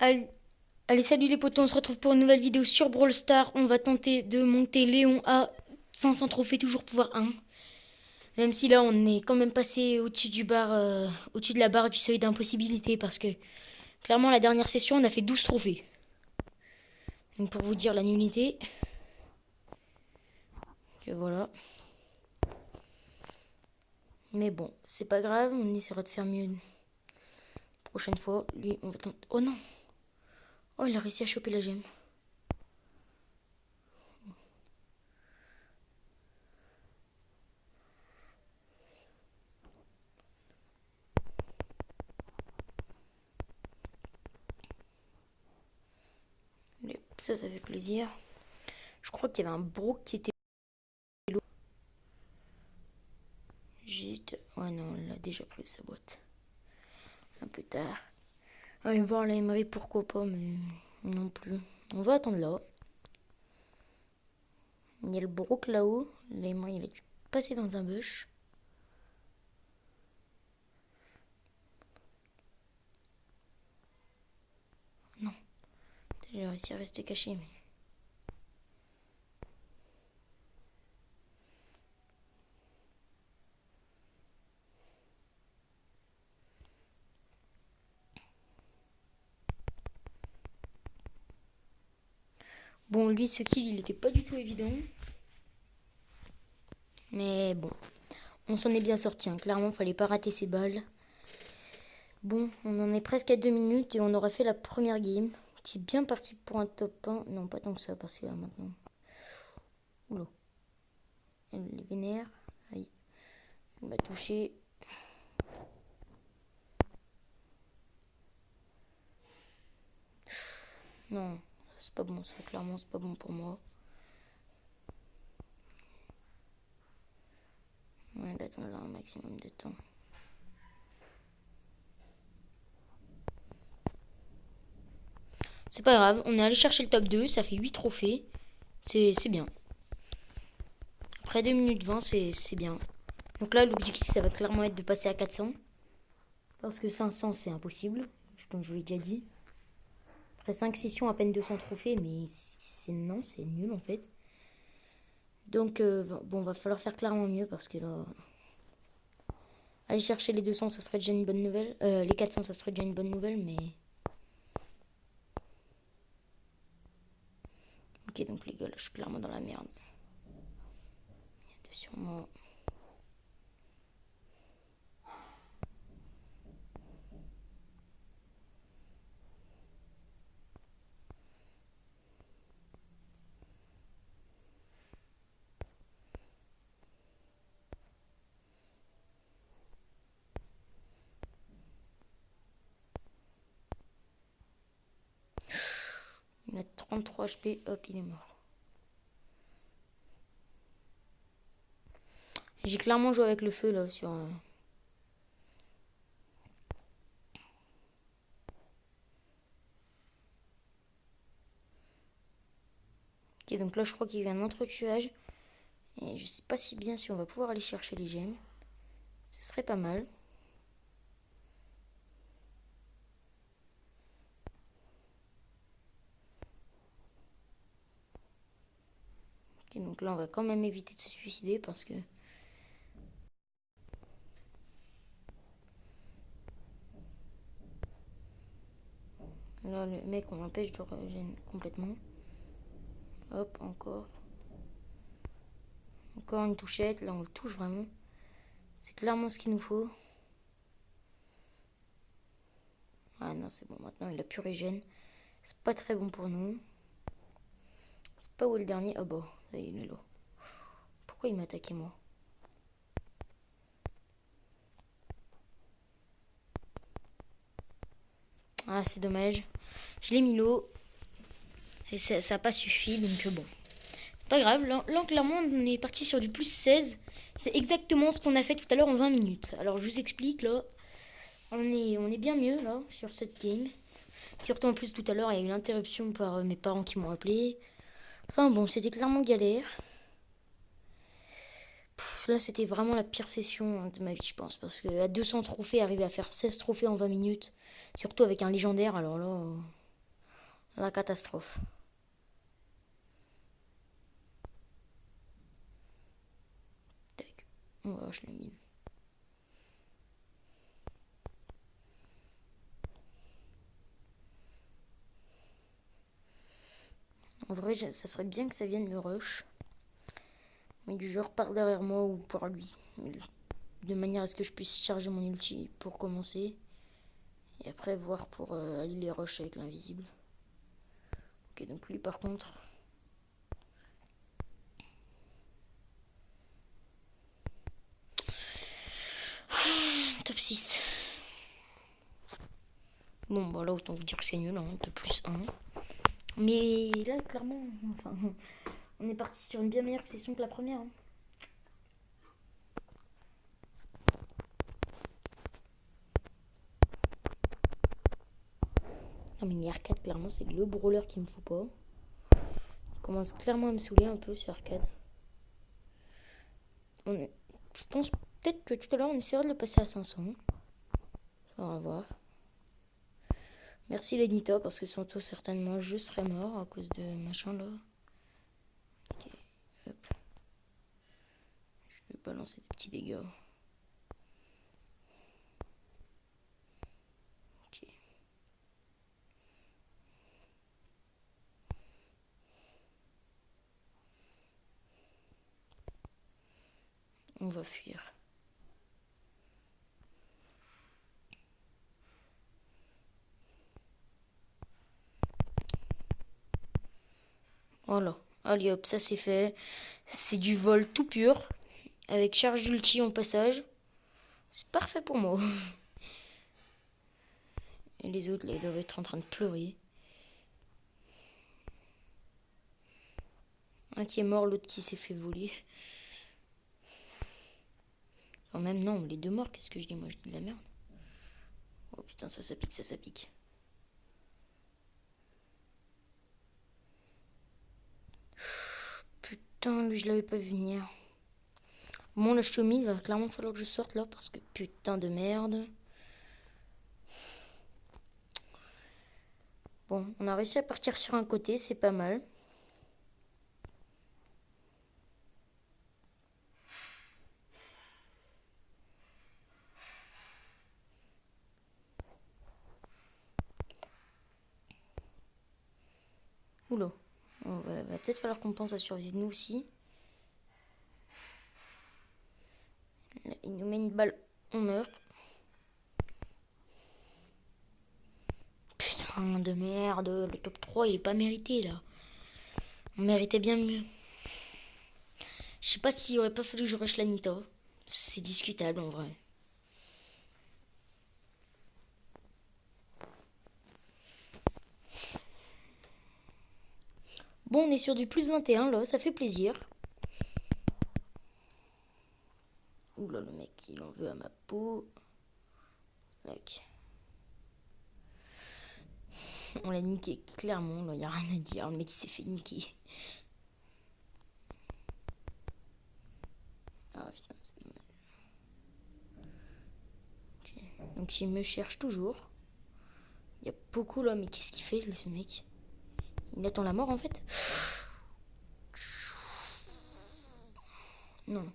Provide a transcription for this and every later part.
Allez, allez, salut les potos, on se retrouve pour une nouvelle vidéo sur Brawl Stars. On va tenter de monter Léon à 500 trophées, toujours pouvoir 1. Même si là, on est quand même passé au-dessus de la barre du seuil d'impossibilité parce que clairement, la dernière session, on a fait 12 trophées. Donc pour vous dire la nullité, que voilà. Mais bon, c'est pas grave, on essaiera de faire mieux une prochaine fois. Lui, on va tenter. Oh non! Oh, il a réussi à choper la gemme. Ça fait plaisir. Je crois qu'il y avait un Brook qui était low. Ouais, non, il a déjà pris sa boîte. Un peu tard. Allez voir la Emery, pourquoi pas, mais non plus. On va attendre là. Il y a le Brook là-haut. L'Emery, il a dû passer dans un bush. Non, j'ai réussi à rester caché, mais... Bon, lui, ce kill, il était pas du tout évident. Mais bon, on s'en est bien sorti. Hein. Clairement, fallait pas rater ses balles. Bon, on en est presque à 2 minutes et on aura fait la première game. Qui est bien parti pour un top 1. Non, pas tant que ça, parce que là, maintenant... Oula. Elle est vénère. Aïe. On m'a touché. Non, c'est pas bon ça, clairement, c'est pas bon pour moi. Ouais, d'attendre là un maximum de temps. C'est pas grave, on est allé chercher le top 2, ça fait 8 trophées. C'est bien. Après 2 minutes 20, c'est bien. Donc là, l'objectif, ça va clairement être de passer à 400. Parce que 500, c'est impossible, comme je vous l'ai déjà dit. Après 5 sessions, à peine 200 trophées, mais non, c'est nul en fait. Donc, bon, va falloir faire clairement mieux parce que là... Aller chercher les 200, ça serait déjà une bonne nouvelle. Les 400, ça serait déjà une bonne nouvelle, mais... Ok, donc les gars, là, je suis clairement dans la merde. Il y a sûrement... Il a 33 HP, hop, il est mort. J'ai clairement joué avec le feu, là, sur... Ok, donc là, je crois qu'il y a un entretuage. Et je sais pas si bien si on va pouvoir aller chercher les gemmes. Ce serait pas mal. Ok, donc là, on va quand même éviter de se suicider parce que... Là, le mec, on l'empêche de régénérer complètement. Hop, encore. Encore une touchette. Là, on le touche vraiment. C'est clairement ce qu'il nous faut. Ah non, c'est bon. Maintenant, il a plus régène. C'est pas très bon pour nous. C'est pas où est le dernier. Ah bah, ça y est, il est là. Pourquoi il m'a attaqué, moi? Ah, c'est dommage. Je l'ai mis low. Et ça n'a pas suffi, donc bon. C'est pas grave. Là, clairement, on est parti sur du plus 16. C'est exactement ce qu'on a fait tout à l'heure en 20 minutes. Alors, je vous explique, là. On est bien mieux, là, sur cette game. Surtout, en plus, tout à l'heure, il y a eu une interruption par mes parents qui m'ont appelé. Enfin, bon, c'était clairement galère. Là, c'était vraiment la pire session de ma vie, je pense. Parce qu'à 200 trophées, arriver à faire 16 trophées en 20 minutes, surtout avec un légendaire, alors là... La catastrophe. Tac. On va lâcher la mine. En vrai, ça serait bien que ça vienne me rush. Mais du genre par derrière moi ou par lui. De manière à ce que je puisse charger mon ulti pour commencer. Et après voir pour aller les rush avec l'invisible. Ok, donc lui par contre... Top 6. Bon, bah là, autant vous dire que c'est nul, hein, de plus 1. Mais là, clairement, enfin, on est parti sur une bien meilleure session que la première. Hein. Non, mais arcade, clairement, c'est le brawler qu'il me faut pas. Il commence clairement à me saouler un peu sur arcade. Je pense peut-être que tout à l'heure, on essaiera de le passer à 500. On va voir. Merci Lenita, parce que sans toi, certainement, je serais mort à cause de machin là. Ok, hop. Je vais balancer des petits dégâts. Ok. On va fuir. Voilà. Allez hop, ça c'est fait. C'est du vol tout pur. Avec charge d'ulti en passage. C'est parfait pour moi. Et les autres, là, ils doivent être en train de pleurer. Un qui est mort, l'autre qui s'est fait voler. Enfin, même non, les deux morts, qu'est-ce que je dis? Moi, je dis de la merde. Oh putain, ça pique, ça pique. Putain, lui, je l'avais pas vu venir. Bon, la chemise, il va clairement falloir que je sorte là, parce que putain de merde. Bon, on a réussi à partir sur un côté, c'est pas mal. Oula, on va peut-être falloir qu'on pense à survivre nous aussi. Là, il nous met une balle, on meurt. Putain de merde, le top 3 il est pas mérité là. On méritait bien mieux. Je sais pas s'il aurait pas fallu que je rush la Nita. C'est discutable en vrai. Bon, on est sur du plus 21 là, ça fait plaisir. Oula, le mec, il en veut à ma peau. Tac. On l'a niqué, clairement, là, y a rien à dire. Le mec, il s'est fait niquer. Ah putain, c'est dommage. Okay. Donc, il me cherche toujours. Il y a beaucoup là, mais qu'est-ce qu'il fait, ce mec? Il attend la mort en fait? Non.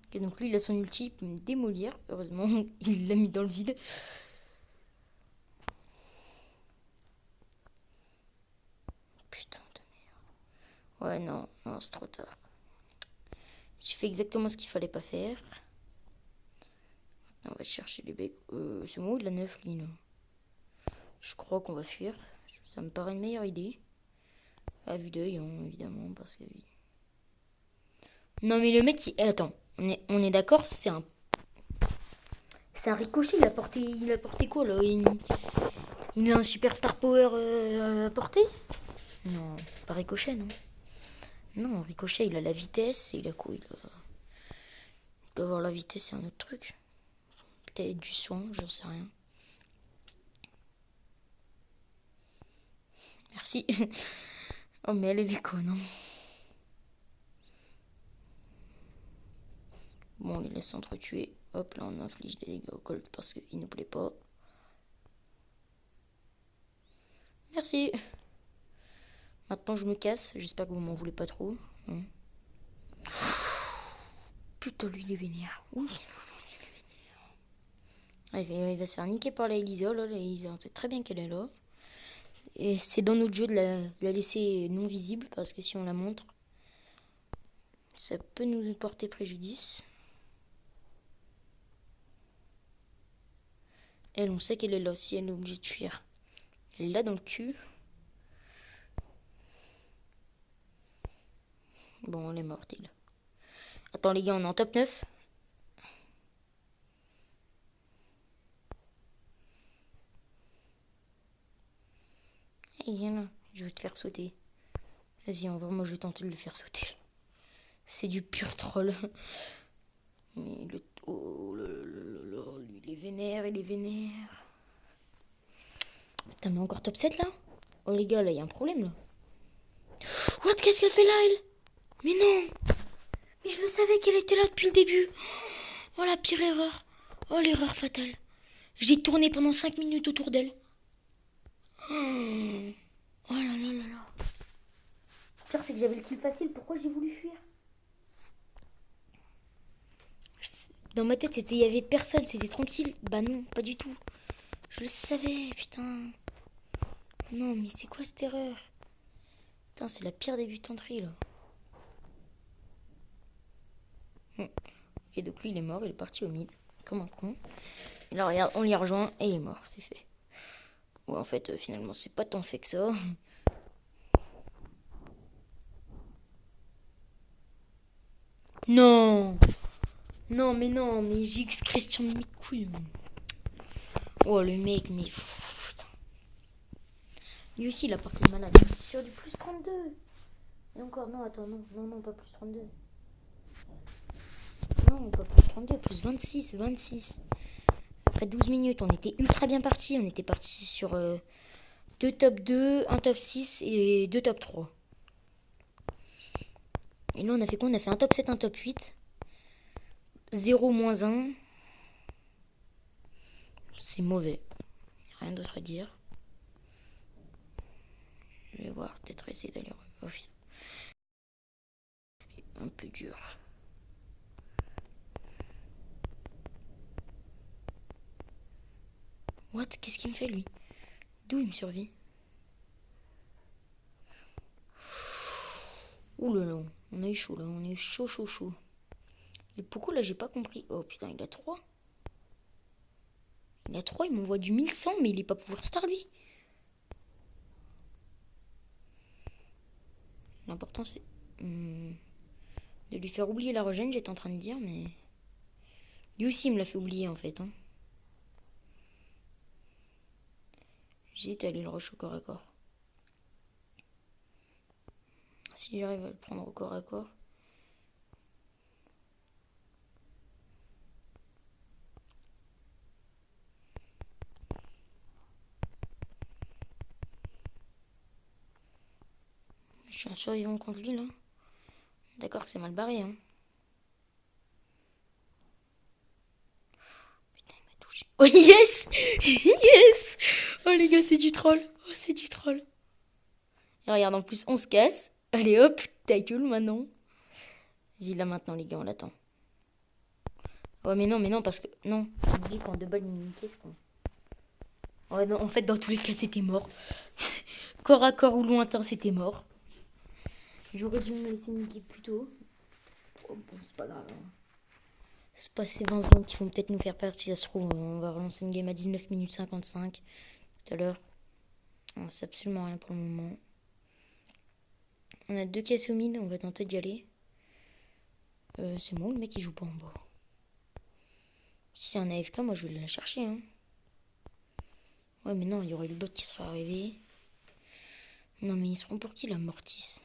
Ok, donc lui, il a son ulti pour me démolir. Heureusement, il l'a mis dans le vide. Putain de merde. Ouais, non, c'est trop tard. J'ai fait exactement ce qu'il fallait pas faire. On va chercher les becs. C'est moi ou de la 9, lui, là? Je crois qu'on va fuir. Ça me paraît une meilleure idée. À vue d'œil, hein, évidemment, parce que... Non, mais le mec, attends. On est d'accord, c'est un ricochet. Il a porté quoi, là? Il a un super star power à porter? Non, pas ricochet, non. Non, ricochet, il a la vitesse. Il a quoi? Il doit avoir la vitesse, c'est un autre truc. Peut-être du soin, j'en sais rien. Merci. Oh, mais elle est conne, hein. Bon, on les laisse s'entretuer. Hop, là, on inflige des dégâts au Colt parce qu'il nous plaît pas. Merci. Maintenant, je me casse. J'espère que vous m'en voulez pas trop. Hein. Putain, lui, il est vénère. Oui. Il va se faire niquer par la Elisa. Là, la Elisa, on sait très bien qu'elle est là. Et c'est dans notre jeu de la laisser non visible. Parce que si on la montre, ça peut nous porter préjudice. Elle, on sait qu'elle est là si elle est obligée de fuir. Elle est là dans le cul. Bon, elle est morte, elle. Attends, les gars, on est en top 9. Hey, viens là, je vais te faire sauter. Vas-y, en vrai, moi, je vais tenter de le faire sauter. C'est du pur troll. Mais le... Oh là là là, lui, il est vénère, il est vénère. Putain, mais encore top 7, là? Oh, les gars, là, il y a un problème, là. What? Qu'est-ce qu'elle fait là, elle? Mais non! Mais je le savais qu'elle était là depuis le début. Oh, la pire erreur. Oh, l'erreur fatale. J'ai tourné pendant 5 minutes autour d'elle. Oh là là là là. Le pire, c'est que j'avais le kill facile. Pourquoi j'ai voulu fuir? Dans ma tête, il y avait personne. C'était tranquille. Bah non, pas du tout. Je le savais, putain. Non, mais c'est quoi cette erreur? Putain, c'est la pire débutanterie, là. Ok, donc lui, il est mort. Il est parti au mid. Comme un con. Et là, regarde, on l'y rejoint et il est mort. C'est fait. Ouais, en fait, finalement, c'est pas tant fait que ça. Non! Non, mais JX Christian de mes couilles. Oh, le mec, mais... Putain. Lui aussi, il a porté malade. Sur du plus 32. Et encore, non, attends, non, pas plus 32. Non, pas plus 32, plus 26. Après 12 minutes, on était ultra bien parti. On était parti sur 2 top 2, un top 6 et 2 top 3. Et là, on a fait quoi? On a fait un top 7, un top 8. 0 moins 1. C'est mauvais. Rien d'autre à dire. Je vais voir, peut-être essayer d'aller... Oh, un peu dur. What? Qu'est-ce qu'il me fait, lui? D'où il me survit? Ouh là là, on a eu chaud, là. On a eu chaud. Et pourquoi, là, j'ai pas compris. Oh, putain, il a 3. Il m'envoie du 1100, mais il est pas pouvoir star, lui. L'important, c'est de lui faire oublier la régène, j'étais en train de dire, mais... Lui aussi, il me l'a fait oublier, en fait. Hein. J'hésite à aller le rush au corps à corps. Si j'arrive à le prendre au corps à corps... Je suis un survivant contre lui, là. D'accord que c'est mal barré, hein. Putain, il m'a touché. Oh, yes! Yes! Oh, les gars, c'est du troll. Oh, c'est du troll. Et regarde, en plus, on se casse. Allez, hop, ta gueule, maintenant. Vas-y, là, maintenant, les gars, on l'attend. Ouais, mais non, parce que... Non, on dit qu'en deux balles, il me ce con. Ouais, non, en fait, dans tous les cas, c'était mort. Corps à corps ou lointain, c'était mort. J'aurais dû me laisser niquer plus tôt. Oh, bon, c'est pas grave. Hein. C'est pas ces 20 secondes qui vont peut-être nous faire perdre. Si ça se trouve, on va relancer une game à 19 minutes 55 tout à l'heure. On sait absolument rien pour le moment. On a 2 caisses au mid, on va tenter d'y aller. C'est bon, le mec il joue pas en bas. Si c'est un AFK, moi je vais la chercher. Hein. Ouais, mais non, il y aurait le bot qui serait arrivé. Non, mais il se prend pour qui la Mortis?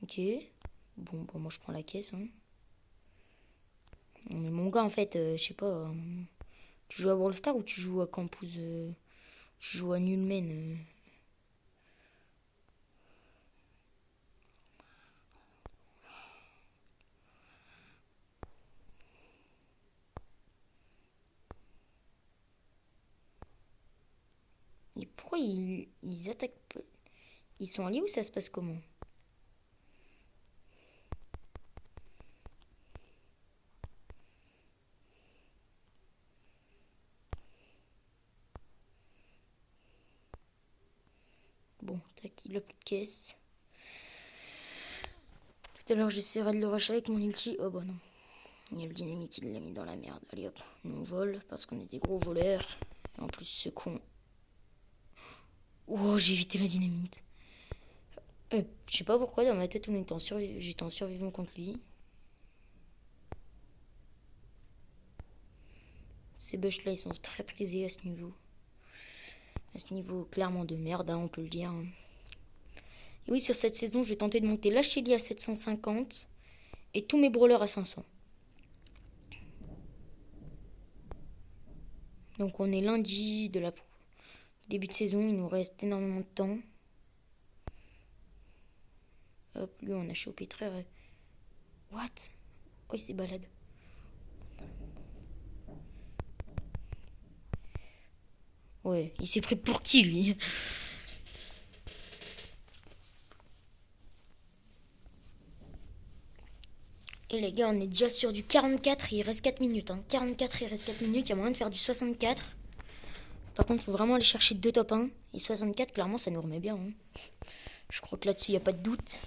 Ok. Bon, bah, moi je prends la caisse. Hein. Non, mais mon gars, en fait, je sais pas. Tu joues à World Star ou tu joues à Campus Tu joues à Nulmen Mais pourquoi ils attaquent pas? Ils sont alliés ou ça se passe comment? Bon, tac, il a plus de caisse. Tout à l'heure, j'essaierai de le racheter avec mon ulti. Oh bah non. Il y a le dynamite, il l'a mis dans la merde. Allez hop, nous on vole parce qu'on est des gros voleurs. Et en plus, ce con. Oh, j'ai évité la dynamite. Je sais pas pourquoi, dans ma tête, j'étais en survivant contre lui. Ces bush là, ils sont très prisés à ce niveau. À ce niveau, clairement de merde, hein, on peut le dire. Hein. Et oui, sur cette saison, je vais tenter de monter la Shelly à 750 et tous mes brawlers à 500. Donc on est lundi de la début de saison, il nous reste énormément de temps. Hop, lui on a chopé très... What? Oh, il s'est balade. Ouais, il s'est pris pour qui lui? Et les gars, on est déjà sur du 44, il reste 4 minutes. Hein. 44, il reste 4 minutes, il y a moyen de faire du 64. Par contre, il faut vraiment aller chercher 2 top 1. Et 64, clairement, ça nous remet bien. Hein. Je crois que là-dessus, il n'y a pas de doute.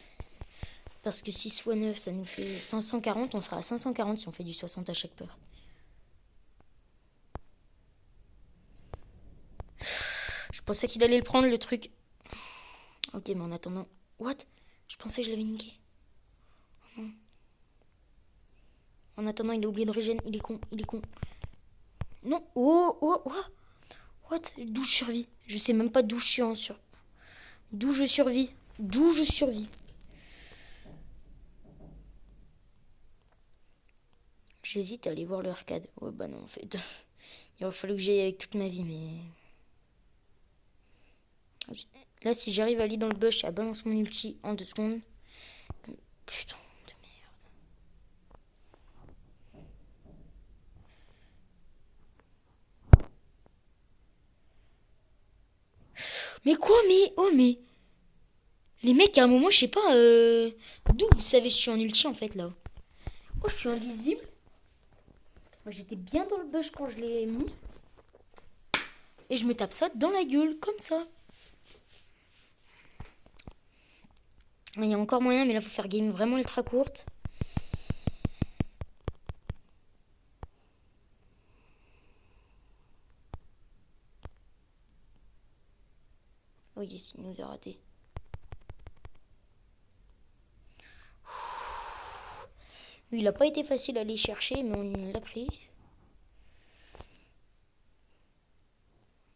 Parce que 6 x 9, ça nous fait 540. On sera à 540 si on fait du 60 à chaque peur. Je pensais qu'il allait le prendre, le truc. Ok, mais en attendant... What? Je pensais que je l'avais niqué. Oh non. En attendant, il a oublié de régène. Il est con, il est con. Non. Oh, oh, oh. What? D'où je survis? Je sais même pas d'où je suis en sur... D'où je survis? D'où je survis? J'hésite à aller voir le arcade. Ouais, bah non, en fait. Il aurait fallu que j'aille avec toute ma vie, mais... Là, si j'arrive à aller dans le bush et à balancer mon ulti en 2 secondes... Putain de merde. Mais quoi? Mais... Oh, mais... Les mecs, à un moment, je sais pas... D'où vous savez je suis en ulti, en fait, là? Oh, je suis invisible. Moi, j'étais bien dans le bush quand je l'ai mis. Et je me tape ça dans la gueule, comme ça. Il y a encore moyen, mais là, il faut faire game vraiment ultra courte. Oh yes, il nous a raté. Lui, il n'a pas été facile à aller chercher, mais on l'a pris.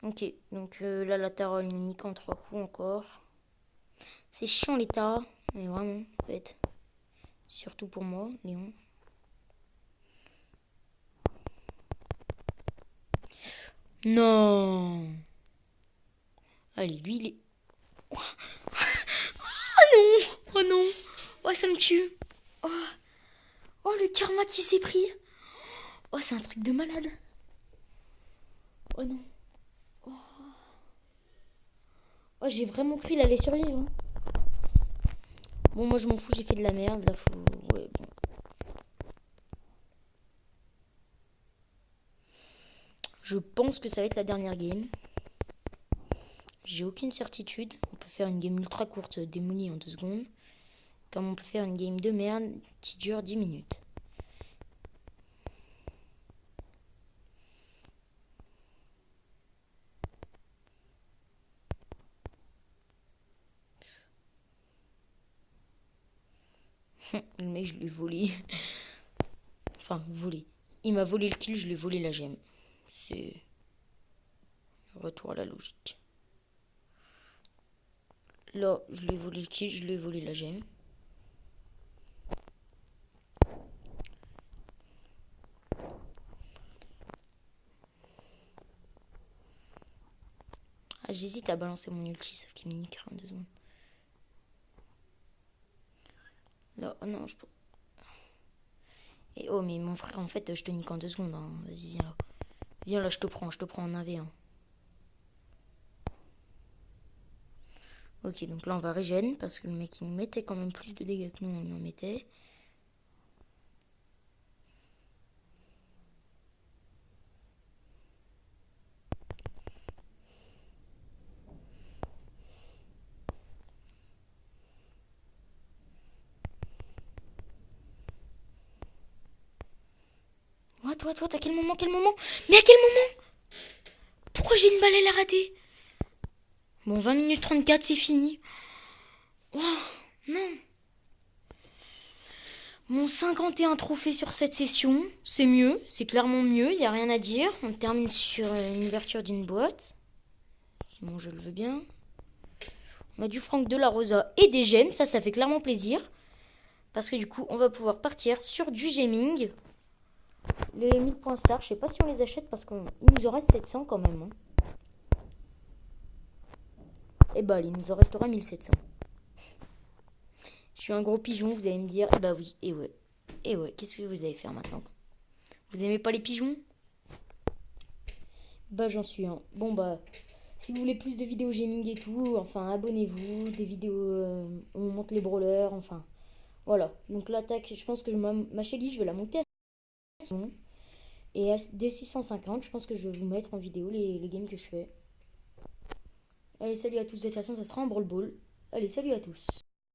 Ok, donc là, la Tara, elle nous nique en 3 coups encore. C'est chiant, les Tara. Mais vraiment, en fait. Surtout pour moi, Léon. Non. Allez, lui, il est... Oh non. Oh non. Oh, ça me tue. Oh, oh le karma qui s'est pris. Oh, c'est un truc de malade. Oh non. Oh, oh j'ai vraiment cru qu'il allait survivre. Hein. Bon, moi, je m'en fous, j'ai fait de la merde. Là, faut... Ouais, bon. Je pense que ça va être la dernière game. J'ai aucune certitude. On peut faire une game ultra courte démolie en 2 secondes. Comme on peut faire une game de merde qui dure 10 minutes. Le mec, je lui ai volé. Enfin, volé. Il m'a volé le kill, je lui ai volé la gemme. C'est... Retour à la logique. Là, je lui ai volé le kill, je lui ai volé la gemme. Ah, j'hésite à balancer mon ulti, sauf qu'il me niquera en 2 secondes. Là, oh non, je peux... Et oh, mais mon frère, en fait, je te nique en 2 secondes. Hein. Vas-y, viens là. Viens là, je te prends en 1v1. Ok, donc là on va régène parce que le mec il nous mettait quand même plus de dégâts que nous on lui en mettait. What, à quel moment, Mais à quel moment? Pourquoi j'ai une balle elle a raté? Bon, 20 minutes 34, c'est fini. Oh, non. Mon 51 trophées sur cette session, c'est mieux, c'est clairement mieux, il n'y a rien à dire. On termine sur une ouverture d'une boîte. Bon, je le veux bien. On a du Franck de la Rosa et des gemmes, ça fait clairement plaisir. Parce que du coup, on va pouvoir partir sur du gaming. Les 1000 points stars, je sais pas si on les achète parce qu'il nous en reste 700 quand même. Hein. Et bah, il nous en restera 1700. Je suis un gros pigeon, vous allez me dire. Eh bah oui, et ouais. Et ouais, qu'est-ce que vous allez faire maintenant? Vous aimez pas les pigeons? Bah j'en suis un. Bon bah, si vous voulez plus de vidéos gaming et tout, enfin abonnez-vous, des vidéos où on monte les brawlers, enfin voilà. Donc l'attaque, je pense que ma Shelly, je vais la monter à 600. Et dès 650, je pense que je vais vous mettre en vidéo les games que je fais. Allez, salut à tous, de toute façon ça sera en brawl ball. Allez, salut à tous.